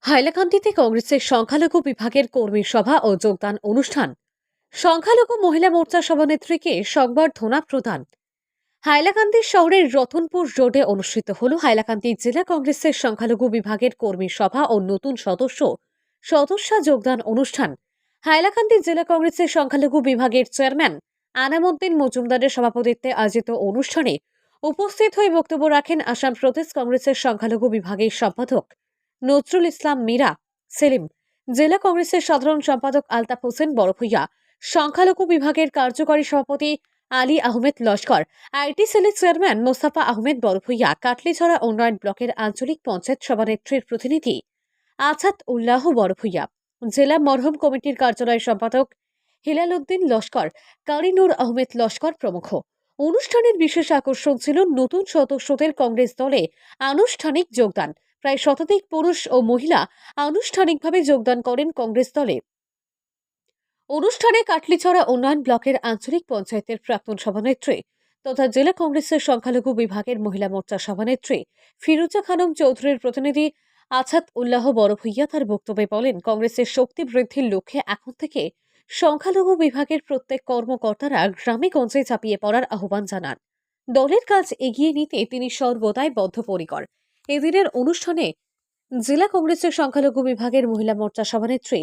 হাইলাকান্দিতে কংগ্রেসের সংখ্যালঘু বিভাগের কর্মী সভা ও যোগদান অনুষ্ঠান। সংখ্যালঘু মহিলা মোর্চা সভানেত্রীকে সংবর্ধনা প্রদান। হাইলাকান্দি শহরের রতনপুর রোডে অনুষ্ঠিত হল হাইলাকান্দি জেলা কংগ্রেসের সংখ্যালঘু বিভাগের কর্মী সভা ও নতুন সদস্যা যোগদান অনুষ্ঠান। হাইলাকান্দি জেলা কংগ্রেসের সংখ্যালঘু বিভাগের চেয়ারম্যান আনামউদ্দিন মজুমদারের সভাপতিত্বে আয়োজিত অনুষ্ঠানে উপস্থিত হয়ে বক্তব্য রাখেন আসাম প্রদেশ কংগ্রেসের সংখ্যালঘু বিভাগের সম্পাদক নজরুল ইসলাম মীরা সেলিম, জেলা কংগ্রেসের সাধারণ সম্পাদক আলতাফ হোসেন বড়ভূইয়া, সংখ্যালঘু বিভাগের কার্যকরী সভাপতি আলী আহমেদ লস্কর, আইটি সেলের চেয়ারম্যান মোস্তাফা আহমেদ বড়ভূইয়া, কাটলিছড়া উন্নয়ন ব্লকের আঞ্চলিক পঞ্চায়েত সভানেত্রীর প্রতিনিধি আছাদ উল্লাহ বড়ভূইয়া, জেলা মরহুম কমিটির কার্যালয় সম্পাদক হিলাল উদ্দিন লস্কর, কারি নূর আহমেদ লস্কর প্রমুখ। অনুষ্ঠানের বিশেষ আকর্ষণ ছিল নতুন সদস্যদের কংগ্রেস দলে আনুষ্ঠানিক যোগদান। প্রায় শতাধিক পুরুষ ও মহিলা আনুষ্ঠানিকভাবে যোগদান করেন কংগ্রেস দলে। অনুষ্ঠানে কাটলিছড়া উন্নয়ন ব্লকের আঞ্চলিক পঞ্চায়েতের প্রাক্তন সভানেত্রী তথা জেলা কংগ্রেসের সংখ্যালঘু বিভাগের মহিলা মোর্চা সভানেত্রী ফিরোজা খানম চৌধুরীর প্রতিনিধি আছাদ উল্লাহ বড়ভূইয়া তার বক্তব্যে বলেন, কংগ্রেসের শক্তি বৃদ্ধির লক্ষ্যে এখন থেকে সংখ্যালঘু বিভাগের প্রত্যেক কর্মকর্তারা গ্রামে গঞ্জে চাপিয়ে পড়ার আহ্বান জানান। দলের কাজ এগিয়ে নিতে তিনি সর্বদাই বদ্ধপরিকর। এদিনের অনুষ্ঠানে জেলা কংগ্রেসের সংখ্যালঘু বিভাগের মহিলা মোর্চা সভানেত্রী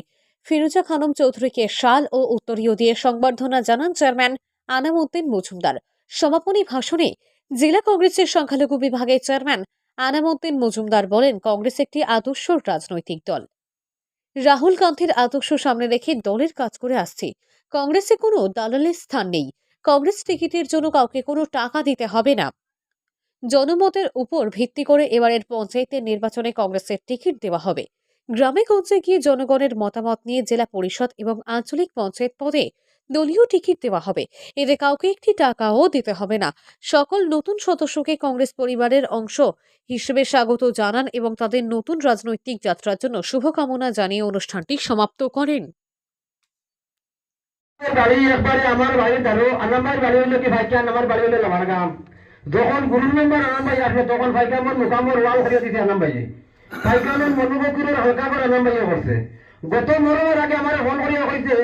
ফিরোজা খানম চৌধুরীকে শাল ও উত্তরীয় দিয়ে সংবর্ধনা জানান চেয়ারম্যান আনামউদ্দিন মজুমদার। সমাপনী ভাষণে জেলা কংগ্রেসের সংখ্যালঘু বিভাগের চেয়ারম্যান আনামউদ্দিন মজুমদার বলেন, কংগ্রেস একটি আদর্শ রাজনৈতিক দল। রাহুল গান্ধীর আদর্শ সামনে রেখে দলের কাজ করে আসছি। কংগ্রেসে কোনো দালালের স্থান নেই। কংগ্রেস টিকিটের জন্য কাউকে কোনো টাকা দিতে হবে না। জনমতের উপর ভিত্তি করে এবারের পঞ্চায়েতের নির্বাচনে কংগ্রেসের টিকিট দেওয়া হবে। গ্রামে গঞ্জে গিয়ে জনগণের মতামত নিয়ে জেলা পরিষদ এবং আঞ্চলিক পঞ্চায়েত পদে দলীয় টিকিট দেওয়া হবে। এতে কাউকে একটি টাকাও দিতে হবে না। সকল নতুন সদস্যকে কংগ্রেস পরিবারের অংশ হিসেবে স্বাগত জানান এবং তাদের নতুন রাজনৈতিক যাত্রার জন্য শুভকামনা জানিয়ে অনুষ্ঠানটি সমাপ্ত করেন। যখন গুরুর মেম্বার আনাম ভাই আসলো তখন ফাইকামর মুকামর ওয়াল করিয়া দিতে আনাম ভাই ফাইকামের মনোবকুরের হালকা করে আনাম ভাইয়া করছে। গত মরমের আগে আমার ফোন করিয়া কইছে,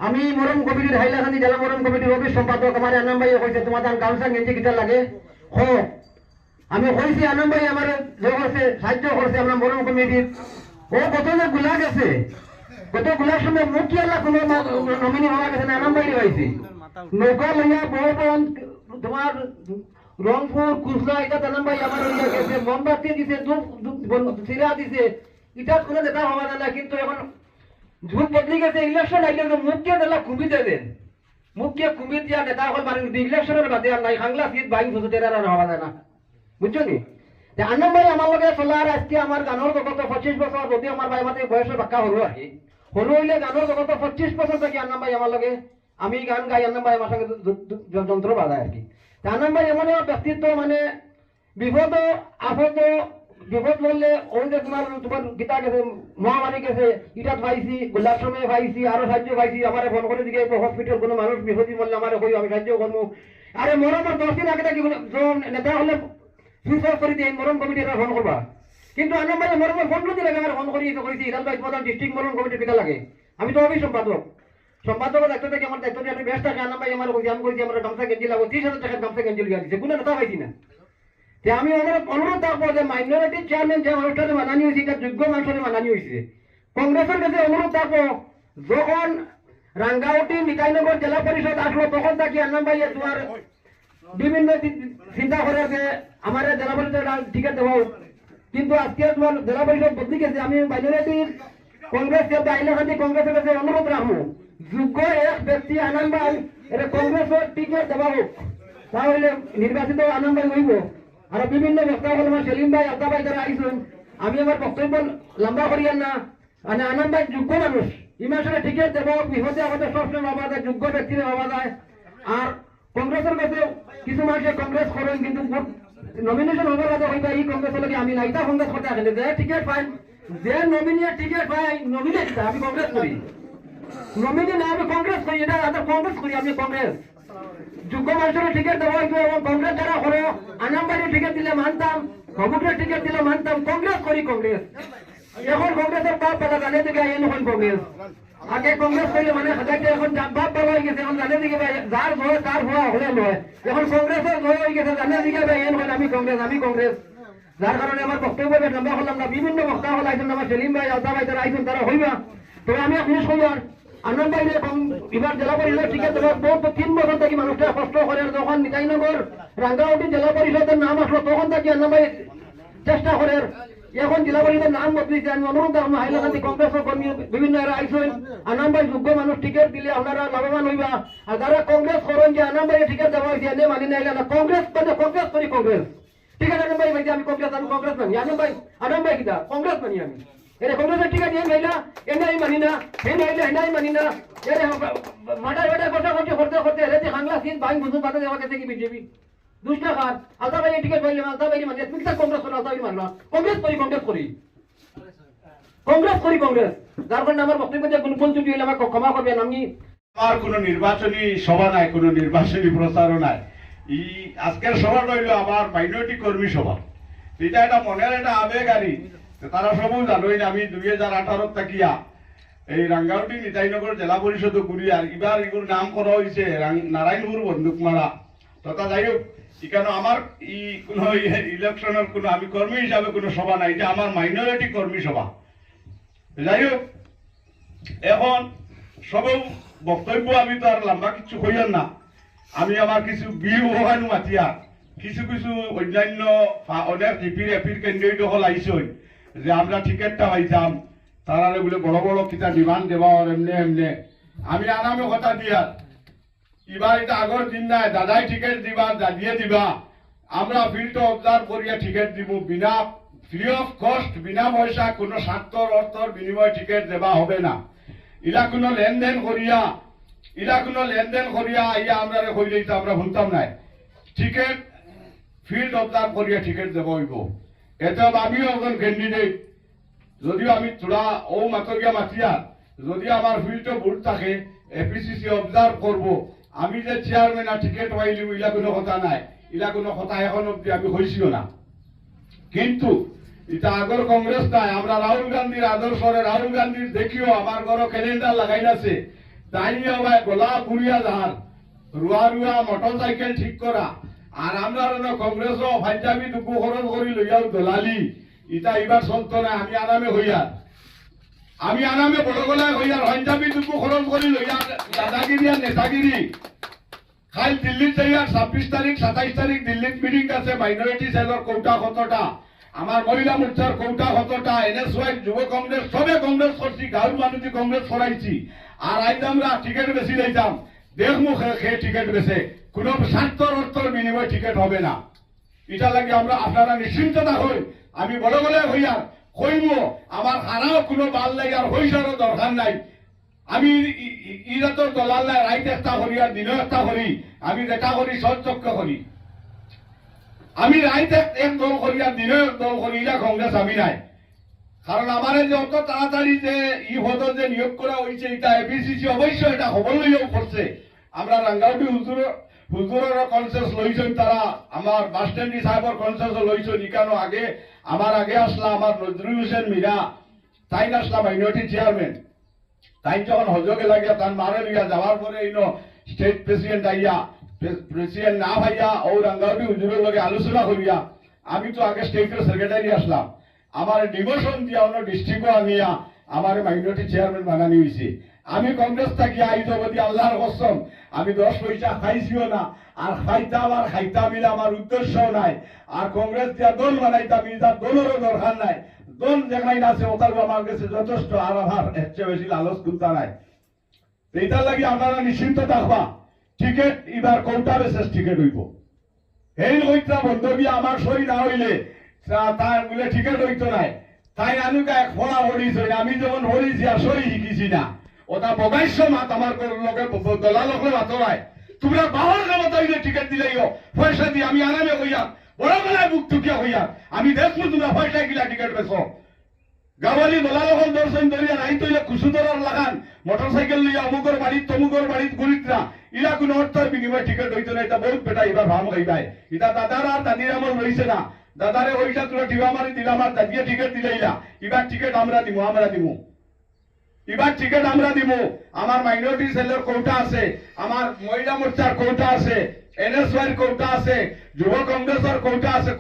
আমি মরম কমিটির হাইলাকান্দি জেলা মরম কমিটির অফিস সম্পাদক আমার আনাম ভাইয়া কইছে তোমাদের গামছা গেঞ্জি কিটা লাগে হো। আমি কইছি আনাম ভাই আমার যে করছে সাহায্য করছে আমরা মরম কমিটির ও কত যে গুলা গেছে, কত গুলার সময় মুখ কি আল্লাহ কোনো নমিনি হওয়া গেছে না আনাম ভাই পাইছি নৌকা লইয়া বহন তোমার রংপুর কুসলা এটা তানাম ভাই আমার হইয়া গেছে, মোমবাতি দিছে, সিরা দিছে, এটা কোনো নেতা হওয়া যায় না। কিন্তু এখন যুগ বদলি গেছে, ইলেকশন আইলে মুখকে দিলা কুমিতে দেন, মুখকে কুমি দিয়া নেতা হল মানে ইলেকশনের বাদে আর নাই খাংলা সিট বাইন ফুসুতে আর হওয়া যায় না, বুঝছো নি? আনন্দ ভাই আমার লগে চলার আজকে আমার গানের জগত 25 বছর, যদি আমার ভাই মাতে বয়সের বাক্কা হলো আর কি হলো হইলে গানের জগত 25 বছর থেকে আনন্দ ভাই আমার লগে আমি গান গাই, আনন্দ ভাই আমার সঙ্গে যন্ত্র বাজায় আর কি। আনন্দ ভাই এমন ব্যক্তিত্ব মানে বিপদ আপদ বিপদ বললে ওই যে তোমার গীতা গেছে মহামারী গেছে এটা পাইছি, গোলাপ সময় পাইছি, আরো সাহায্য পাইছি। আমার ফোন করে দিকে হসপিটাল কোনো মানুষ বিপদী বললে আমার কই আমি সাহায্য করবো। আরে মরম 10 দিন আগে কি নেতা হলে সুইচ করে দিয়ে মরম কমিটির ফোন করবা, কিন্তু আনন্দ ভাই মরমের ফোন করতে লাগে আমার ফোন করি কইছি ইরাল ভাই প্রধান ডিস্ট্রিক্ট মরম কমিটির পিতা লাগে, আমি তো অফিস সম্পাদক সম্পাদকের দায়িত্ব থেকে আমার দায়িত্ব আমি ব্যস্ত থাকে। আনন্দ ভাই আমার কইছি আমি কইছি আমার গামছা গেঞ্জি লাগো 30,000 টাকার গামছা গেঞ্জি লিখে দিচ্ছে, কোনো নেতা পাইছি না। আমি অনুরোধ থাকবো যে মাইনরিটি চেয়ারম্যান যে মানুষটাকে মানানি হয়েছে এটা যোগ্য মানুষের মানানি হয়েছে। কংগ্রেসের কাছে অনুরোধ থাকবো, যখন রাঙ্গাউটি নিকাইনগর জেলা পরিষদ আসলো তখন তাকে আনন্দ ভাই তোমার বিভিন্ন চিন্তা করে যে আমার জেলা পরিষদ টিকিট দেওয়া, কিন্তু আজকে তোমার জেলা পরিষদ বদলি গেছে। আমি মাইনরিটির কংগ্রেস হাইলাকান্দি কংগ্রেসের কাছে অনুরোধ রাখবো, যোগ্য এক ব্যক্তি আনন্দ ভাই এটা কংগ্রেসের টিকিট দেওয়া হোক, তাহলে নির্বাচিত আনন্দ ভাই হইব। আর বিভিন্ন বক্তা হল আমার সেলিম ভাই আব্দা ভাই যারা আইসুন, আমি আমার বক্তব্য লম্বা করিয়ান না, মানে আনন্দ ভাই যোগ্য মানুষ ইমান সাথে টিকিট দেবো, বিপদে আমাদের সবসময় ভাবা যায়, যোগ্য ব্যক্তিরা ভাবা যায়। আর কংগ্রেসের কাছে কিছু মানুষের কংগ্রেস করেন কিন্তু নমিনেশন হবার কথা হইবা এই কংগ্রেসের লাগে আমি নাইতা কংগ্রেস করতে আসেন যে টিকিট পাই, যে নমিনির টিকিট পাই নমিনেট আমি কংগ্রেস করি, নমিনি না আমি কংগ্রেস করি, এটা কংগ্রেস করি আমি কংগ্রেস। যোগ্য মানুষের টিকিট দেওয়া হইব এবং কংগ্রেস যারা হলো আনামবাড়ির টিকিট দিলে মানতাম, কংগ্রেস টিকিট দিলে মানতাম, কংগ্রেস করি কংগ্রেস। এখন কংগ্রেসের বাপ বেলা জানে দিকে এখন কংগ্রেস আগে কংগ্রেস করলে মানে হাজারটা এখন বাপ বেলা হয়ে গেছে এখন জানে দিকে যার ভয় তার ভয় হলে নয় এখন কংগ্রেসের ভয় হয়ে গেছে জানে দিকে এখন আমি কংগ্রেস যার কারণে আমার বক্তব্য লম্বা হলাম না বিভিন্ন বক্তা হল আইসেন আমার সেলিম ভাই আলতা ভাই তারা আইসেন তারা হইবা তবে আমি আপনি হইবার আনন্দ ভাই এবার জেলা পরিষদের টিকিট দেওয়ার পর তো 3 বছর থেকে মানুষটা কষ্ট করে যখন নিতাইনগর রাঙ্গাউটি জেলা পরিষদের নাম আসলো তখন থেকে আনন্দ ভাই চেষ্টা করে এখন জেলা পরিষদের নাম বদলিয়েছে আমি অনুরোধ করবো হাইলাকান্দি কংগ্রেসের কর্মী বিভিন্ন এরা আইসেন আনন্দ ভাই যোগ্য মানুষ টিকিট দিলে আপনারা লাভবান হইবা আর যারা কংগ্রেস করেন যে আনন্দ ভাই টিকিট দেওয়া হয়েছে এনে মানি না না কংগ্রেস করি কংগ্রেস ঠিক আছে আনন্দ ভাই ভাই আমি কংগ্রেস মানি আনন্দ ভাই কিনা কংগ্রেস মানি আমি এর কংগ্রেসের ঠিক আছে ভাইলা এনে আমি মানি না হে নাইলে হেনাই মানি না এর মাটাই কথা করতে এর যে বাংলা সিন বাং বুঝু বাতা দেওয়া গেছে কি বিজেপি দুষ্টা খান আলতা ভাই টিকিট পাইলে আলতা ভাই মানে তুমি কংগ্রেস করো আলতা ভাই মানলো কংগ্রেস করি কংগ্রেস যার কারণে আমার বক্তব্য যে কোন ত্রুটি হলে আমাকে ক্ষমা করবেন আমি আমার কোনো নির্বাচনী সভা নাই কোনো নির্বাচনী প্রচারও নাই আজকের সভা রইল আমার মাইনরিটি কর্মী সভা এটা একটা মনের একটা আবেগ আরি তারা সবও জানোই আমি 2018 তাকিয়া এই রাঙ্গাউটি নিতাইনগর জেলা পরিষদ ঘুরি আর এবার এগুলোর নাম করা হয়েছে নারায়ণপুর বন্দুকমারা তথা যাই হোক এখানে আমার কোনো ইলেকশনের কোনো আমি কর্মী হিসাবে কোনো সভা নাই এটা আমার মাইনরিটি কর্মী সভা যাই হোক এখন সবেও বক্তব্য আমি তো আর লম্বা কিছু হইয়ার না আমি আমার কিছু বিহু হওয়ানো মাতিয়া কিছু অন্যান্য অনেক জিপির এপির ক্যান্ডিডেট হল আইসই যে আমরা টিকেটটা পাইতাম তারা বলে বড় বড় কিতা ডিমান্ড দেওয়া এমনি আমি আনামে কথা দিয়া এবার এটা আগর দিন নাই দাদাই টিকেট দিবা দিয়ে দিবা আমরা ফিল্ড অবজার্ভ করিয়া টিকেট দিব বিনা ফ্রি অফ কস্ট বিনা পয়সা কোনো স্বার্থর অর্থর বিনিময় টিকেট দেওয়া হবে না ইলা কোনো লেনদেন করিয়া ইয়া আমরা কইলেই তো আমরা শুনতাম নাই টিকেট ফিল্ড অবজার্ভ করিয়া টিকেট দেব হইব এতে আমিও একজন ক্যান্ডিডেট যদিও আমি তোরা ও মাতরিয়া মাতিয়া যদি আমার ফিল্ডে ভোট থাকে এপিসিসি অবজার্ভ করব আমি যে চেয়ারম্যান আর টিকেট পাইলি ইলা কোনো কথা নাই ইলা কোনো কথা এখন অব্দি আমি হইছিও না কিন্তু এটা আগর কংগ্রেস নাই আমরা রাহুল গান্ধীর আদর্শরে রাহুল গান্ধীর দেখিও আমার ঘর ক্যালেন্ডার লাগাই আছে তাই ভাই গোলা পুরিয়া যাহার রুয়া মোটরসাইকেল ঠিক করা আর আমরা কংগ্রেস পাঞ্জাবি দুপু খরচ করি লইয়াও দলালি ইটা এবার চলতো না আমি আনামে বড় গলায় হইয়ার পাঞ্জাবি দুপু খরচ করি লইয়ার দাদাগিরি আর নেতাগিরি খাই দিল্লিত যাইয়ার 26 তারিখ 27 তারিখ দিল্লিত মিটিং আছে মাইনরিটি সেলের কৌটা কতটা আমার মহিলা মোর্চার কৌটা কতটা এনএসওয়াই যুব কংগ্রেস সবে কংগ্রেস করছি গাঁর মানুষ কংগ্রেস করাইছি আর আইজ আমরা টিকিট বেশি লইতাম দেখমু খেয়ে টিকিট বেছে কোনো স্বার্থর অর্থর বিনিময় টিকিট হবে না এটা লাগে আমরা আপনারা নিশ্চিন্ত থাকুন আমি বড় বলে হইয়ার কইব আমার হারাও কোনো বাল নাই আর হইসারও দরকার নাই আমি ইরা তো দলাল নাই রাইট একটা করি আর দিন একটা করি আমি দেখা করি সচক্ষ করি আমি রাইট এক দল করি আর দিন এক দল করি ইরা কংগ্রেস আমি নাই কারণ আমার যে অত তাড়াতাড়ি যে পদ যে নিয়োগ করা হয়েছে এটা এপিসিসি অবশ্যই এটা খবর লইয়াও করছে আমরা রাঙ্গাউটি হুজুরের কনসেন্স লইছেন তারা আমার বাস স্ট্যান্ডি সাহেবের কনসেন্স লইছেন ইকানো আগে আমার আগে আসলা আমার নজরুল হোসেন মীরা তাই আসলা মাইনরিটি চেয়ারম্যান তাই যখন হজকে লাগিয়া তার মারে লইয়া যাওয়ার পরে স্টেট প্রেসিডেন্ট আইয়া প্রেসিডেন্ট না ভাইয়া ও রাঙ্গাউটি হুজুরের লগে আলোচনা করিয়া আমি তো আগে স্টেটের সেক্রেটারি আসলাম আমার ডিমোশন দিয়া অন্য ডিস্ট্রিক্টও আনিয়া আমার মাইনরিটি চেয়ারম্যান বানানি হয়েছে আমি কংগ্রেস থাকি আইজ অবধি আল্লাহর কসম আমি 10 পয়সা খাইছিও না আর খাইতাম আর খাইতাম মিলে আমার উদ্দেশ্যও নাই আর কংগ্রেস দিয়া দল বানাইতাম ইটা দলেরও দরকার নাই দল যেখানে আছে ওটাও আমার কাছে যথেষ্ট আর আমার এর চেয়ে বেশি লালচ চিন্তা নাই এইটার লাগি আপনারা নিশ্চিন্ত থাকবা টিকিট এবার কোটা বেসেস টিকিট হইব এই হইতা বন্ধবী আমার সই না হইলে তার বলে টিকিট হইতো নাই তাই আমি এক ফলা হরিছ আমি যখন হরিছি আর সই শিখিছি না ওটা বগাইছ মাত আমার লগে দলাল হলে মাতরায় তোমরা বাবার কামত হইলে টিকিট দিলেইও পয়সা দিয়ে আমি আনামে হইয়া বড় গলায় বুক টুকিয়া হইয়া আমি দেখবো তোমরা পয়সা গিলা টিকিট বেছো গাওয়ালি দলাল হল দর্শন ধরিয়া নাই তৈলে কুসুদরার লাগান মোটরসাইকেল লইয়া অমুকর বাড়িত তমুকর বাড়িত গরিতরা ইলা কোন অর্থের বিনিময় টিকিট হইতো না এটা বহুত বেটা এবার ভাম হইবাই এটা দাদার আর দাদির আমল রইছে না দাদারে ওইটা তুলে টিবা মারি দিলাম আর দাদিয়ে টিকিট দিলাইলা এবার টিকিট আমরা দিমু এবার টিকিট আমরা দিমু আমার মাইনরিটি সেলের কোটা আছে আমার মহিলা মোর্চার কোটা আছে NSY কোটা আছে যুব কংগ্রেসের কোটা আছে